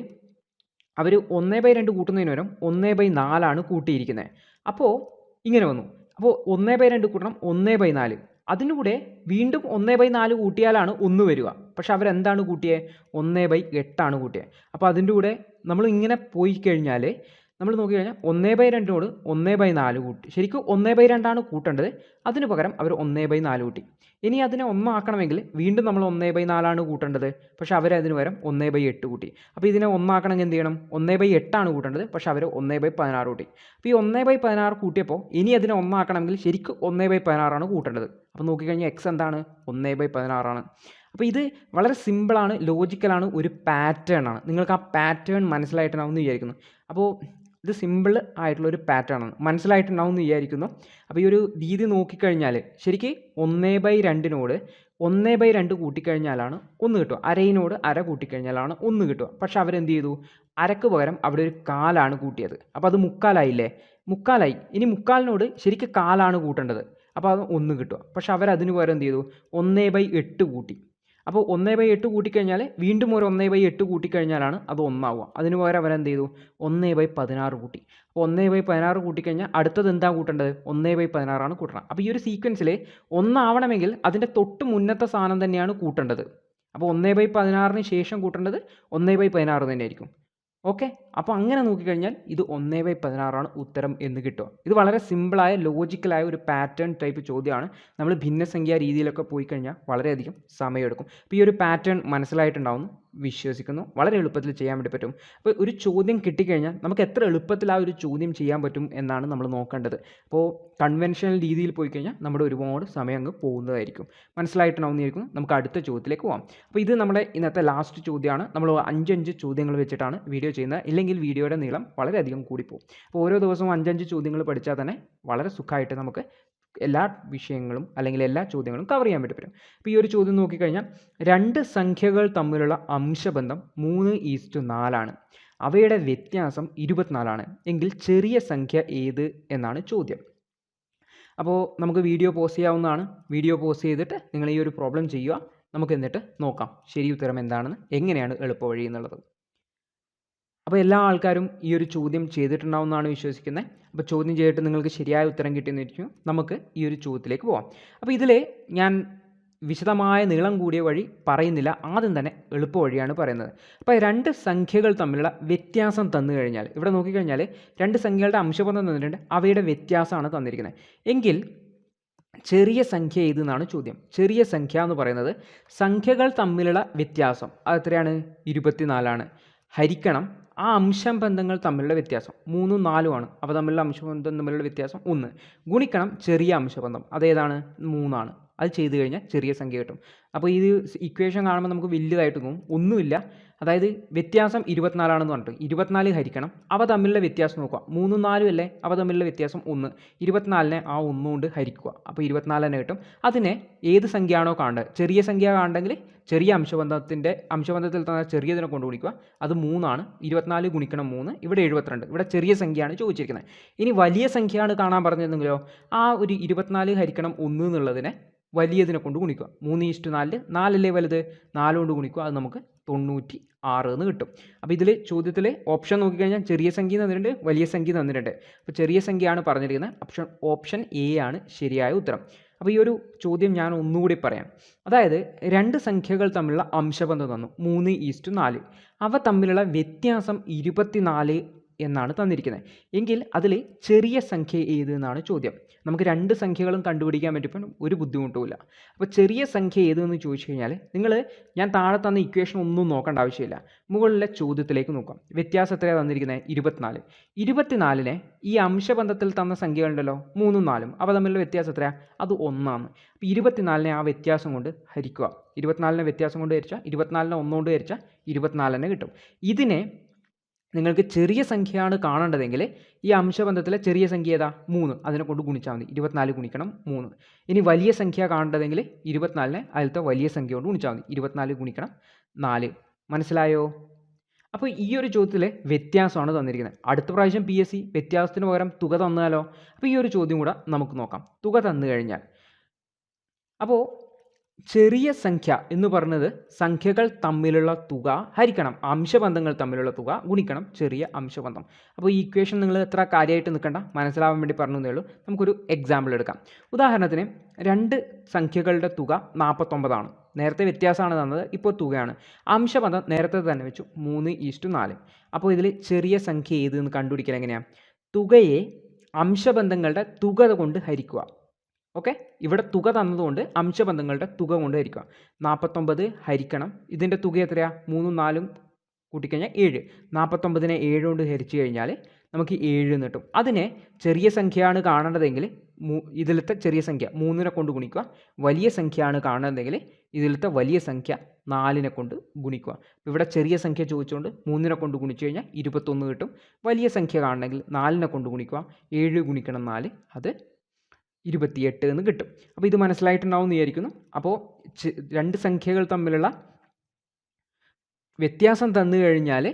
അവർ 1/2 കൂട്ടുന്നതിന് പകരം 1/4 കൂട്ടിയിരിക്കുന്നത്. അപ്പോൾ ഇങ്ങനെ വന്നു. അപ്പോൾ 1/2 കൂട്ടണം 1/4. അതിനൂടെ വീണ്ടും 1/4 കൂട്ടിയാലാണ് 1 വരിക. പക്ഷെ അവരെന്താണ് കൂട്ടിയത്? 1/8 കൂട്ടിയത്. അപ്പോൾ അതിൻ്റെ കൂടെ നമ്മൾ ഇങ്ങനെ പോയി കഴിഞ്ഞാൽ നമ്മൾ നോക്കിക്കഴിഞ്ഞാൽ 1/2 1/4 കൂട്ടി. ശരിക്കും 1/2 കൂട്ടേണ്ടത്. അതിന് പകരം അവർ 1/4 കൂട്ടി. ഇനി അതിനെ 1 ആക്കണമെങ്കിൽ വീണ്ടും നമ്മൾ 1/4 കൂട്ടേണ്ടത്. പക്ഷേ അവരതിന് പകരം 1/8 കൂട്ടി. അപ്പോൾ ഇതിനെ 1 ആക്കണമെങ്കിൽ എന്ത് ചെയ്യണം? 1/8 കൂട്ടേണ്ടത്. പക്ഷേ അവർ 1/16 കൂട്ടി. അപ്പോൾ ഈ 1/16 കൂട്ടിയപ്പോൾ ഇനി അതിനെ 1 ആക്കണമെങ്കിൽ ശരിക്കും 1/16 കൂട്ടേണ്ടത്. അപ്പോൾ നോക്കിക്കഴിഞ്ഞാൽ x എന്താണ്? 1/16. അപ്പോൾ ഇത് വളരെ സിമ്പിളാണ്, ലോജിക്കലാണ്, ഒരു പാറ്റേൺ ആണ്. നിങ്ങൾക്ക് ആ പാറ്റേൺ മനസ്സിലായിട്ടുണ്ടാവും എന്ന് വിചാരിക്കുന്നു. അപ്പോൾ ഇത് സിമ്പിൾ ആയിട്ടുള്ളൊരു പാറ്റേൺ ആണ്, മനസ്സിലായിട്ടുണ്ടാവും എന്ന് വിചാരിക്കുന്നു. അപ്പോൾ ഈ ഒരു രീതി നോക്കിക്കഴിഞ്ഞാൽ ശരിക്കും 1/2 1/2 കൂട്ടിക്കഴിഞ്ഞാലാണ് 1 കിട്ടുക. അരയിനോട് അര കൂട്ടിക്കഴിഞ്ഞാലാണ് 1 കിട്ടുക. പക്ഷെ അവരെന്ത് ചെയ്തു? അരക്ക് പകരം അവിടെ ഒരു കാലാണ് കൂട്ടിയത്. അപ്പോൾ അത് മുക്കാലായില്ലേ? മുക്കാലായി. ഇനി മുക്കാലിനോട് ശരിക്കും കാലാണ് കൂട്ടേണ്ടത്. അപ്പോൾ അത് 1 കിട്ടുക. പക്ഷെ അവരതിന് പകരം എന്ത് ചെയ്തു? 1/8 കൂട്ടി. അപ്പോൾ 1/8 കൂട്ടിക്കഴിഞ്ഞാൽ വീണ്ടും ഒരു 1/8 കൂട്ടിക്കഴിഞ്ഞാലാണ് അത് 1 ആവുക. അതിന് പകരം അവരെന്ത് ചെയ്തു? 1/16 കൂട്ടി. അപ്പോൾ 1/16 കൂട്ടിക്കഴിഞ്ഞാൽ അടുത്തത് എന്താ കൂട്ടേണ്ടത്? 1/16 കൂട്ടണം. അപ്പോൾ ഈ ഒരു സീക്വൻസിൽ 1 ആവണമെങ്കിൽ അതിൻ്റെ തൊട്ട് മുന്നത്തെ സാധനം തന്നെയാണ് കൂട്ടേണ്ടത്. അപ്പോൾ 1/16 ശേഷം കൂട്ടേണ്ടത് 1/16 തന്നെയായിരിക്കും. ഓക്കെ, അപ്പോൾ അങ്ങനെ നോക്കിക്കഴിഞ്ഞാൽ ഇത് 1/16 ഉത്തരം എന്ന് കിട്ടുക. ഇത് വളരെ സിമ്പിളായ, ലോജിക്കലായ ഒരു പാറ്റേൺ ടൈപ്പ് ചോദ്യമാണ്. നമ്മൾ ഭിന്നസംഖ്യാ രീതിയിലൊക്കെ പോയി കഴിഞ്ഞാൽ വളരെയധികം സമയമെടുക്കും. അപ്പോൾ ഈ ഒരു പാറ്റേൺ മനസ്സിലായിട്ടുണ്ടാവുമെന്ന് വിശ്വസിക്കുന്നു. വളരെ എളുപ്പത്തിൽ ചെയ്യാൻ വേണ്ടി പറ്റും. അപ്പോൾ ഒരു ചോദ്യം കിട്ടിക്കഴിഞ്ഞാൽ നമുക്ക് എത്ര എളുപ്പത്തിൽ ആ ഒരു ചോദ്യം ചെയ്യാൻ പറ്റും എന്നാണ് നമ്മൾ നോക്കേണ്ടത്. അപ്പോൾ കൺവെൻഷണൽ രീതിയിൽ പോയി കഴിഞ്ഞാൽ നമ്മുടെ ഒരുപാട് സമയം അങ്ങ് പോകുന്നതായിരിക്കും. മനസ്സിലായിട്ടുണ്ടാവുന്നതായിരിക്കും. നമുക്ക് അടുത്ത ചോദ്യത്തിലേക്ക് പോകാം. അപ്പോൾ ഇത് നമ്മുടെ ഇന്നത്തെ ലാസ്റ്റ് ചോദ്യമാണ്. നമ്മൾ 5 ചോദ്യങ്ങൾ വെച്ചിട്ടാണ് വീഡിയോ ചെയ്യുന്നത്. ഇല്ലെങ്കിൽ വീഡിയോയുടെ നീളം വളരെയധികം കൂടിപ്പോകും. അപ്പോൾ ഓരോ ദിവസവും 5 ചോദ്യങ്ങൾ പഠിച്ചാൽ തന്നെ വളരെ സുഖമായിട്ട് നമുക്ക് എല്ലാ വിഷയങ്ങളും അല്ലെങ്കിൽ എല്ലാ ചോദ്യങ്ങളും കവർ ചെയ്യാൻ വേണ്ടി പറ്റും. അപ്പോൾ ഈ ഒരു ചോദ്യം നോക്കിക്കഴിഞ്ഞാൽ 2 സംഖ്യകൾ തമ്മിലുള്ള അംശബന്ധം 3:4 അവയുടെ വ്യത്യാസം 24 എങ്കിൽ ചെറിയ സംഖ്യ ഏത് എന്നാണ് ചോദ്യം. അപ്പോൾ നമുക്ക് വീഡിയോ പോസ് ചെയ്യാവുന്നതാണ്. വീഡിയോ പോസ് ചെയ്തിട്ട് നിങ്ങൾ ഈ ഒരു പ്രോബ്ലം ചെയ്യുക. നമുക്ക് എന്നിട്ട് നോക്കാം ശരി ഉത്തരം എന്താണെന്ന്, എങ്ങനെയാണ് എളുപ്പവഴി എന്നുള്ളത്. അപ്പോൾ എല്ലാ ആൾക്കാരും ഈ ഒരു ചോദ്യം ചെയ്തിട്ടുണ്ടാവുമെന്നാണ് വിശ്വസിക്കുന്നത്. അപ്പോൾ ചോദ്യം ചെയ്തിട്ട് നിങ്ങൾക്ക് ശരിയായ ഉത്തരം കിട്ടിയെന്നിരിക്കും. നമുക്ക് ഈ ഒരു ചോദ്യത്തിലേക്ക് പോകാം. അപ്പോൾ ഇതിൽ ഞാൻ വിശദമായ നീളം കൂടിയ വഴി പറയുന്നില്ല. ആദ്യം തന്നെ എളുപ്പ വഴിയാണ് പറയുന്നത്. അപ്പോൾ 2 സംഖ്യകൾ തമ്മിലുള്ള വ്യത്യാസം തന്നു കഴിഞ്ഞാൽ, ഇവിടെ നോക്കിക്കഴിഞ്ഞാൽ 2 സംഖ്യകളുടെ അംശബന്ധം തന്നിട്ടുണ്ട്, അവയുടെ വ്യത്യാസമാണ് തന്നിരിക്കുന്നത്. എങ്കിൽ ചെറിയ സംഖ്യ ഏതെന്നാണ് ചോദ്യം. ചെറിയ സംഖ്യ എന്ന് പറയുന്നത് സംഖ്യകൾ തമ്മിലുള്ള വ്യത്യാസം അത് എത്രയാണ്? 24 ഹരിക്കണം ആ അംശബന്ധങ്ങൾ തമ്മിലുള്ള വ്യത്യാസം 3ഉം 4ഉം ആണ്. അവ തമ്മിലുള്ള അംശബന്ധം തമ്മിലുള്ള വ്യത്യാസം 1 ഗുണിക്കണം ചെറിയ അംശബന്ധം അതേതാണ് 3 ആണ്. അത് ചെയ്ത് കഴിഞ്ഞാൽ ചെറിയ സംഖ്യ കിട്ടും. അപ്പോൾ ഇത് ഇക്വേഷൻ കാണുമ്പോൾ നമുക്ക് വലിയതായിട്ട് തോന്നും, ഒന്നുമില്ല. അതായത് വ്യത്യാസം 24 ആണെന്ന് പറഞ്ഞിട്ട് 24 ഹരിക്കണം അവ തമ്മിലുള്ള വ്യത്യാസം നോക്കുക. 3ഉം 4ഉം അല്ലേ, അവ തമ്മിലുള്ള വ്യത്യാസം 1. 24നെ ആ 1 കൊണ്ട് ഹരിക്കുക. അപ്പോൾ 24 തന്നെ കിട്ടും. അതിനെ ഏത് സംഖ്യയാണോ കാണേണ്ടത്, ചെറിയ സംഖ്യ കാണണമെങ്കിൽ ചെറിയ അംശബന്ധത്തിൽ തന്നെ ചെറിയതിനെ കൊണ്ട് ഗുണിക്കുക. അത് 3 ആണ്. 24 ഗുണിക്കണം 3, ഇവിടെ 72. ഇവിടെ ചെറിയ സംഖ്യയാണ് ചോദിച്ചിരിക്കുന്നത്. ഇനി വലിയ സംഖ്യയാണ് കാണാൻ പറഞ്ഞതെങ്കിലോ ആ ഒരു 24 ഹരിക്കണം 1 എന്നുള്ളതിനെ വലിയതിനെ കൊണ്ട് ഗുണിക്കുക. 3:4, 4 വലുത്, 4 കൊണ്ട് ഗുണിക്കുക. അത് നമുക്ക് 96 എന്ന് കിട്ടും. അപ്പോൾ ഇതിൽ ചോദ്യത്തിൽ ഓപ്ഷൻ നോക്കിക്കഴിഞ്ഞാൽ ചെറിയ സംഖ്യ തന്നിട്ടുണ്ട്, വലിയ സംഖ്യ തന്നിട്ടുണ്ട്. അപ്പോൾ ചെറിയ സംഖ്യയാണ് പറഞ്ഞിരിക്കുന്നത്. ഓപ്ഷൻ എ ആണ് ശരിയായ ഉത്തരം. അപ്പോൾ ഈ ഒരു ചോദ്യം ഞാൻ ഒന്നുകൂടി പറയാം. അതായത് 2 സംഖ്യകൾ തമ്മിലുള്ള അംശബന്ധം തന്നു 3:4. അവ തമ്മിലുള്ള വ്യത്യാസം 24 എന്നാണ് തന്നിരിക്കുന്നത്. എങ്കിൽ അതിൽ ചെറിയ സംഖ്യ ഏത് എന്നാണ് ചോദ്യം. നമുക്ക് 2 സംഖ്യകളും കണ്ടുപിടിക്കാൻ പറ്റിയപ്പോൾ ഒരു ബുദ്ധിമുട്ടുമില്ല. അപ്പോൾ ചെറിയ സംഖ്യ ഏതെന്ന് ചോദിച്ചു കഴിഞ്ഞാൽ ഞാൻ താഴെ തന്ന ഇക്വേഷൻ ഒന്നും നോക്കേണ്ട ആവശ്യമില്ല. മുകളിലെ ചോദ്യത്തിലേക്ക് നോക്കാം. വ്യത്യാസം എത്രയാണ് തന്നിരിക്കുന്നത്? 24. 24നെ ഈ അംശബന്ധത്തിൽ തന്ന സംഖ്യകളുണ്ടല്ലോ 3ഉം 4ഉം, അവ തമ്മിലുള്ള വ്യത്യാസം എത്രയാണ്? അത് 1 ആണ്. അപ്പോൾ 24നെ ആ വ്യത്യാസം കൊണ്ട് ഹരിക്കുക. 24നെ വ്യത്യാസം കൊണ്ട് ഹരിച്ചാൽ 24നെ 1 കൊണ്ട് ഹരിച്ചാൽ 24 കിട്ടും. ഇതിനെ നിങ്ങൾക്ക് ചെറിയ സംഖ്യയാണ് കാണേണ്ടതെങ്കിൽ ഈ അംശബന്ധത്തിലെ ചെറിയ സംഖ്യ ഏതാ? 3. അതിനെ കൊണ്ട് ഗുണിച്ചാൽ മതി. 24 ഗുണിക്കണം 3. ഇനി വലിയ സംഖ്യ കാണേണ്ടതെങ്കിൽ 24നെ അതിലത്തെ വലിയ സംഖ്യ കൊണ്ട് ഗുണിച്ചാൽ മതി. 24 ഗുണിക്കണം 4. മനസ്സിലായോ? അപ്പോൾ ഈ ഒരു ചോദ്യത്തിൽ വ്യത്യാസമാണ് തന്നിരിക്കുന്നത്. അടുത്ത പ്രാവശ്യം PSC വ്യത്യാസത്തിന് പകരം തുക തന്നാലോ? അപ്പോൾ ഈ ഒരു ചോദ്യം കൂടെ നമുക്ക് നോക്കാം. തുക തന്നു കഴിഞ്ഞാൽ അപ്പോൾ ചെറിയ സംഖ്യ എന്ന് പറയുന്നത് സംഖ്യകൾ തമ്മിലുള്ള തുക ഹരിക്കണം അംശബന്ധങ്ങൾ തമ്മിലുള്ള തുക ഗുണിക്കണം ചെറിയ അംശബന്ധം. അപ്പോൾ ഈ ഇക്വേഷൻ നിങ്ങൾ എത്ര കാര്യമായിട്ട് നിൽക്കണ്ട, മനസ്സിലാവാൻ വേണ്ടി പറഞ്ഞതേ ഉള്ളൂ. നമുക്കൊരു എക്സാമ്പിൾ എടുക്കാം. ഉദാഹരണത്തിന് 2 സംഖ്യകളുടെ തുക 49 ആണ്. നേരത്തെ വ്യത്യാസമാണ് തന്നത്, ഇപ്പോൾ തുകയാണ്. അംശബന്ധം നേരത്തെ തന്നെ വെച്ചു 3:4. അപ്പോൾ ഇതിൽ ചെറിയ സംഖ്യ ഏതെന്ന് കണ്ടുപിടിക്കൽ എങ്ങനെയാണ്? തുകയെ അംശബന്ധങ്ങളുടെ തുക കൊണ്ട് ഹരിക്കുക. ഓക്കെ, ഇവിടെ തുക തന്നതുകൊണ്ട് അംശബന്ധങ്ങളുടെ തുക കൊണ്ട് ഹരിക്കുക. 49 ഹരിക്കണം ഇതിൻ്റെ തുക എത്രയാണ്? 3ഉം 4ഉം കൂട്ടിക്കഴിഞ്ഞാൽ 7. 49നെ 7 കൊണ്ട് ഹരിച്ചു കഴിഞ്ഞാൽ നമുക്ക് 7 എന്ന് കിട്ടും. അതിനെ ചെറിയ സംഖ്യയാണ് കാണേണ്ടതെങ്കിൽ ഇതിലത്തെ ചെറിയ സംഖ്യ 3നെ കൊണ്ട് ഗുണിക്കുക. വലിയ സംഖ്യയാണ് കാണേണ്ടതെങ്കിൽ ഇതിലത്തെ വലിയ സംഖ്യ 4നെ കൊണ്ട് ഗുണിക്കുക. ഇവിടെ ചെറിയ സംഖ്യ ചോദിച്ചുകൊണ്ട് 3നെ കൊണ്ട് ഗുണിച്ചു കഴിഞ്ഞാൽ 21 കിട്ടും. വലിയ സംഖ്യ കാണണമെങ്കിൽ 4നെ കൊണ്ട് ഗുണിക്കുക. 7 ഗുണിക്കണം 4, അത് 28 എന്ന് കിട്ടും. അപ്പോൾ ഇത് മനസ്സിലായിട്ടുണ്ടാവും എന്ന് വിചാരിക്കുന്നു. അപ്പോൾ 2 സംഖ്യകൾ തമ്മിലുള്ള വ്യത്യാസം തന്നു കഴിഞ്ഞാൽ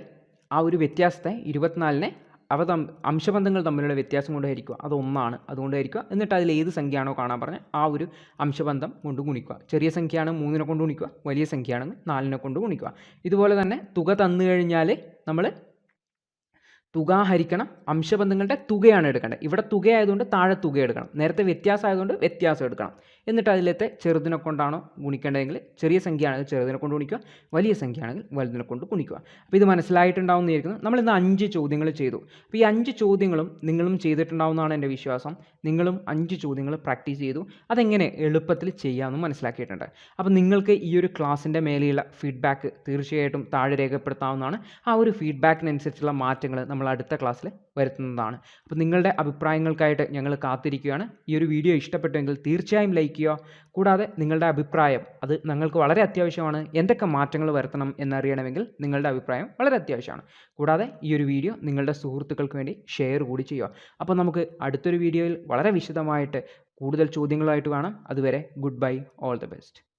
ആ ഒരു വ്യത്യാസത്തെ 24നെ അംശബന്ധങ്ങൾ തമ്മിലുള്ള വ്യത്യാസം കൊണ്ട് ഹരിക്കുക. അത് 1 ആണ്, അതുകൊണ്ട് ഹരിക്കുക. എന്നിട്ട് അതിൽ ഏത് സംഖ്യയാണോ കാണാൻ പറഞ്ഞ് ആ ഒരു അംശബന്ധം കൊണ്ട് ഗുണിക്കുക. ചെറിയ സംഖ്യയാണ് 3നെ കൊണ്ട് ഗുണിക്കുക, വലിയ സംഖ്യയാണെങ്കിൽ 4നെ കൊണ്ട് ഗുണിക്കുക. ഇതുപോലെ തന്നെ തുക തന്നു കഴിഞ്ഞാൽ നമ്മൾ തുക ഹരിക്കണം അംശബന്ധങ്ങളുടെ തുകയാണ് എടുക്കേണ്ടത്. ഇവിടെ തുകയായതുകൊണ്ട് താഴെ തുക എടുക്കണം. നേരത്തെ വ്യത്യാസം ആയതുകൊണ്ട് വ്യത്യാസം എടുക്കണം. എന്നിട്ട് അതിലത്തെ ചെറുതിനെ കൊണ്ടാണോ ഗുണിക്കേണ്ടതെങ്കിൽ ചെറിയ സംഖ്യ ആണെങ്കിൽ ചെറുതിനെ കൊണ്ട് ഗുണിക്കുക, വലിയ സംഖ്യ ആണെങ്കിൽ വലുതിനെ കൊണ്ട് ഗുണിക്കുക. അപ്പോൾ ഇത് മനസ്സിലായിട്ടുണ്ടാവും എന്ന് വിചാരിക്കുന്നു. നമ്മളിന്ന് 5 ചോദ്യങ്ങൾ ചെയ്തു. അപ്പോൾ ഈ 5 ചോദ്യങ്ങളും നിങ്ങളും ചെയ്തിട്ടുണ്ടാവുമെന്നാണ് എൻ്റെ വിശ്വാസം. നിങ്ങളും 5 ചോദ്യങ്ങൾ പ്രാക്ടീസ് ചെയ്തു. അതെങ്ങനെ എളുപ്പത്തിൽ ചെയ്യാമെന്ന് മനസ്സിലാക്കിയിട്ടുണ്ട്. അപ്പോൾ നിങ്ങൾക്ക് ഈ ഒരു ക്ലാസ്സിൻ്റെ മേലെയുള്ള ഫീഡ്ബാക്ക് തീർച്ചയായിട്ടും താഴെ രേഖപ്പെടുത്താവുന്നതാണ്. ആ ഒരു ഫീഡ്ബാക്കിനനുസരിച്ചുള്ള മാറ്റങ്ങൾ നമ്മൾ അടുത്ത ക്ലാസ്സിൽ വരുത്തുന്നതാണ്. അപ്പോൾ നിങ്ങളുടെ അഭിപ്രായങ്ങൾക്കായിട്ട് ഞങ്ങൾ കാത്തിരിക്കുകയാണ്. ഈ ഒരു വീഡിയോ ഇഷ്ടപ്പെട്ടുവെങ്കിൽ തീർച്ചയായും ലൈക്ക് ചെയ്യുക. കൂടാതെ നിങ്ങളുടെ അഭിപ്രായം അത് ഞങ്ങൾക്ക് വളരെ അത്യാവശ്യമാണ്. എന്തൊക്കെ മാറ്റങ്ങൾ വരുത്തണം എന്നറിയണമെങ്കിൽ നിങ്ങളുടെ അഭിപ്രായം വളരെ അത്യാവശ്യമാണ്. കൂടാതെ ഈ ഒരു വീഡിയോ നിങ്ങളുടെ സുഹൃത്തുക്കൾക്ക് വേണ്ടി ഷെയർ കൂടി ചെയ്യുക. അപ്പോൾ നമുക്ക് അടുത്തൊരു വീഡിയോയിൽ വളരെ വിശദമായിട്ട് കൂടുതൽ ചോദ്യങ്ങളുമായിട്ട് കാണാം. അതുവരെ good bye, all the best.